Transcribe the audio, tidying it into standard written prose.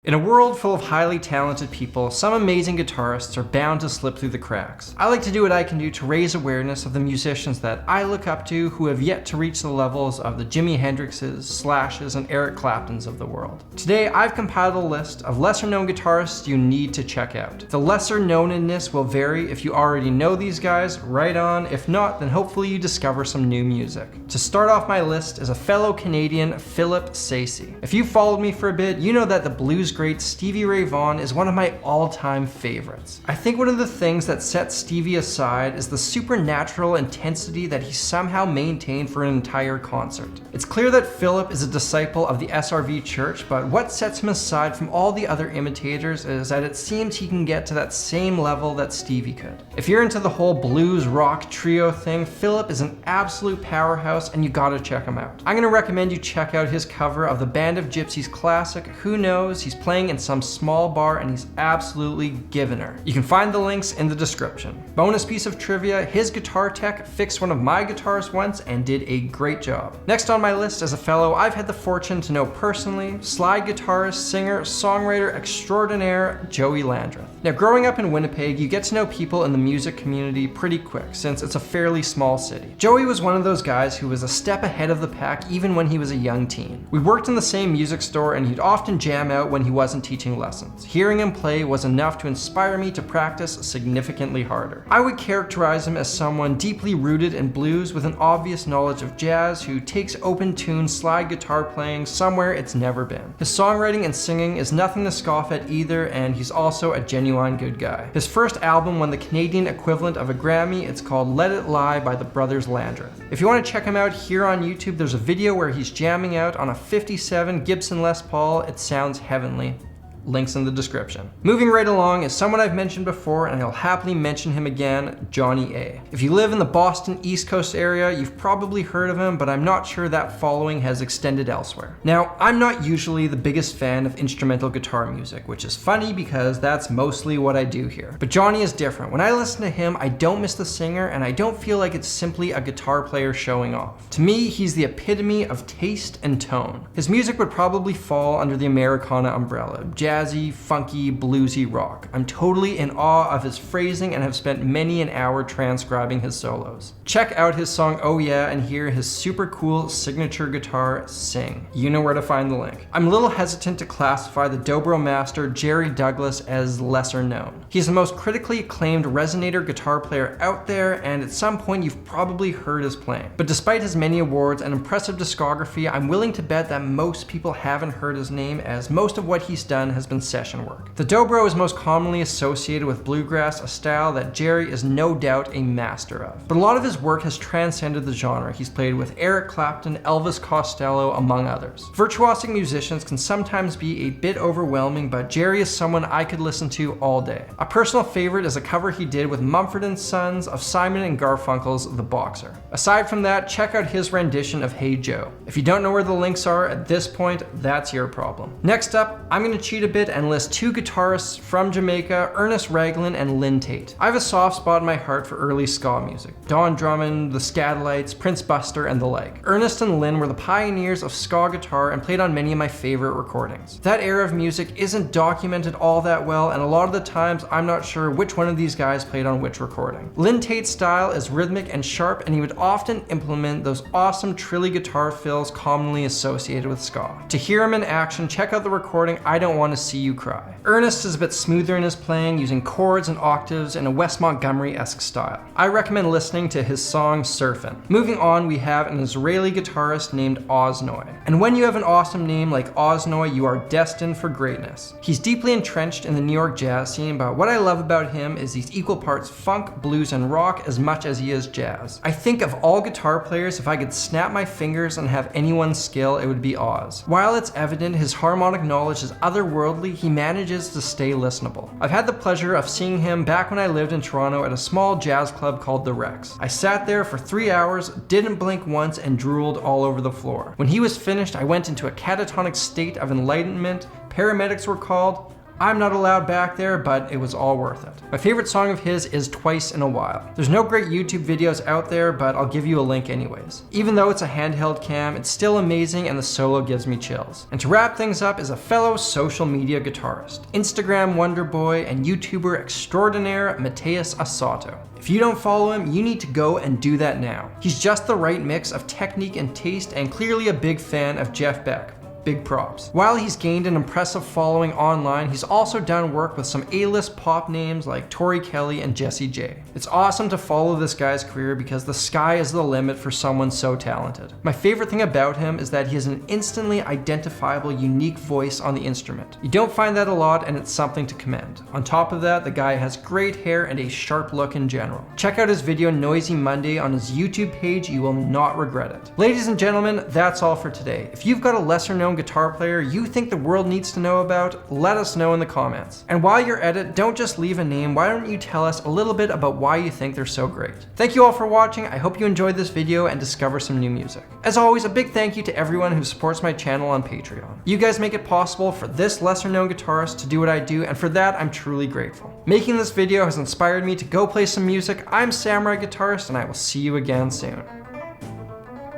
In a world full of highly talented people, some amazing guitarists are bound to slip through the cracks. I like to do what I can do to raise awareness of the musicians that I look up to who have yet to reach the levels of the Jimi Hendrixes, Slashes, and Eric Claptons of the world. Today, I've compiled a list of lesser-known guitarists you need to check out. The lesser-knownness will vary. If you already know these guys, right on. If not, then hopefully you discover some new music. To start off my list is a fellow Canadian, Philip Sayce. If you followed me for a bit, you know that the blues great Stevie Ray Vaughan is one of my all-time favorites. I think one of the things that sets Stevie aside is the supernatural intensity that he somehow maintained for an entire concert. It's clear that Philip is a disciple of the SRV Church, but what sets him aside from all the other imitators is that it seems he can get to that same level that Stevie could. If you're into the whole blues rock trio thing, Philip is an absolute powerhouse and you gotta check him out. I'm gonna recommend you check out his cover of the Band of Gypsys classic, Who Knows. He's playing in some small bar and he's absolutely giving her. You can find the links in the description. Bonus piece of trivia, his guitar tech fixed one of my guitars once and did a great job. Next on my list is a fellow I've had the fortune to know personally, slide guitarist, singer, songwriter extraordinaire, Joey Landreth. Now, growing up in Winnipeg, you get to know people in the music community pretty quick since it's a fairly small city. Joey was one of those guys who was a step ahead of the pack even when he was a young teen. We worked in the same music store and he'd often jam out when he wasn't teaching lessons. Hearing him play was enough to inspire me to practice significantly harder. I would characterize him as someone deeply rooted in blues with an obvious knowledge of jazz who takes open tune slide guitar playing somewhere it's never been. His songwriting and singing is nothing to scoff at either, and he's also a genuine good guy. His first album won the Canadian equivalent of a Grammy. It's called Let It Lie by the brothers Landreth. If you want to check him out here on YouTube, there's a video where he's jamming out on a 57 Gibson Les Paul. It sounds heavenly. Links in the description. Moving right along is someone I've mentioned before, and I'll happily mention him again, Johnny A. If you live in the Boston East Coast area, you've probably heard of him, but I'm not sure that following has extended elsewhere. Now, I'm not usually the biggest fan of instrumental guitar music, which is funny because that's mostly what I do here. But Johnny is different. When I listen to him, I don't miss the singer, and I don't feel like it's simply a guitar player showing off. To me, he's the epitome of taste and tone. His music would probably fall under the Americana umbrella. Jazzy, funky, bluesy rock. I'm totally in awe of his phrasing and have spent many an hour transcribing his solos. Check out his song Oh Yeah and hear his super cool signature guitar sing. You know where to find the link. I'm a little hesitant to classify the dobro master Jerry Douglas as lesser known. He's the most critically acclaimed resonator guitar player out there, and at some point you've probably heard his playing. But despite his many awards and impressive discography, I'm willing to bet that most people haven't heard his name, as most of what he's done has been session work. The dobro is most commonly associated with bluegrass, a style that Jerry is no doubt a master of. But a lot of his work has transcended the genre. He's played with Eric Clapton, Elvis Costello, among others. Virtuosic musicians can sometimes be a bit overwhelming, but Jerry is someone I could listen to all day. A personal favorite is a cover he did with Mumford & Sons of Simon and Garfunkel's The Boxer. Aside from that, check out his rendition of Hey Joe. If you don't know where the links are at this point, that's your problem. Next up, I'm going to cheat a bit and list two guitarists from Jamaica, Ernest Ranglin and Taitt. I have a soft spot in my heart for early ska music. Don Drummond, the Scatolites, Prince Buster, and the like. Ernest and Lynn were the pioneers of ska guitar and played on many of my favorite recordings. That era of music isn't documented all that well, and a lot of the times I'm not sure which one of these guys played on which recording. Tait's style is rhythmic and sharp, and he would often implement those awesome trilly guitar fills commonly associated with ska. To hear him in action, check out the recording I Don't Want to See You Cry. Ernest is a bit smoother in his playing, using chords and octaves in a Wes Montgomery-esque style. I recommend listening to his song Surfin'. Moving on, we have an Israeli guitarist named Oznoy. And when you have an awesome name like Oznoy, you are destined for greatness. He's deeply entrenched in the New York jazz scene, but what I love about him is he's equal parts funk, blues, and rock as much as he is jazz. I think of all guitar players, if I could snap my fingers and have anyone's skill, it would be Oz. While it's evident his harmonic knowledge is otherworldly, he manages to stay listenable. I've had the pleasure of seeing him back when I lived in Toronto at a small jazz club called The Rex. I sat there for 3 hours, didn't blink once, and drooled all over the floor. When he was finished, I went into a catatonic state of enlightenment. Paramedics were called. I'm not allowed back there, but it was all worth it. My favorite song of his is Twice in a While. There's no great YouTube videos out there, but I'll give you a link anyways. Even though it's a handheld cam, it's still amazing and the solo gives me chills. And to wrap things up is a fellow social media guitarist, Instagram wonder boy and YouTuber extraordinaire Mateus Asato. If you don't follow him, you need to go and do that now. He's just the right mix of technique and taste, and clearly a big fan of Jeff Beck. Big props. While he's gained an impressive following online, he's also done work with some A-list pop names like Tori Kelly and Jessie J. It's awesome to follow this guy's career because the sky is the limit for someone so talented. My favorite thing about him is that he has an instantly identifiable, unique voice on the instrument. You don't find that a lot, and it's something to commend. On top of that, the guy has great hair and a sharp look in general. Check out his video Noisy Monday on his YouTube page, you will not regret it. Ladies and gentlemen, that's all for today. If you've got a lesser known guitar player you think the world needs to know about, let us know in the comments. And while you're at it, don't just leave a name, why don't you tell us a little bit about why you think they're so great. Thank you all for watching, I hope you enjoyed this video and discover some new music. As always, a big thank you to everyone who supports my channel on Patreon. You guys make it possible for this lesser known guitarist to do what I do, and for that I'm truly grateful. Making this video has inspired me to go play some music. I'm Samurai Guitarist, and I will see you again soon.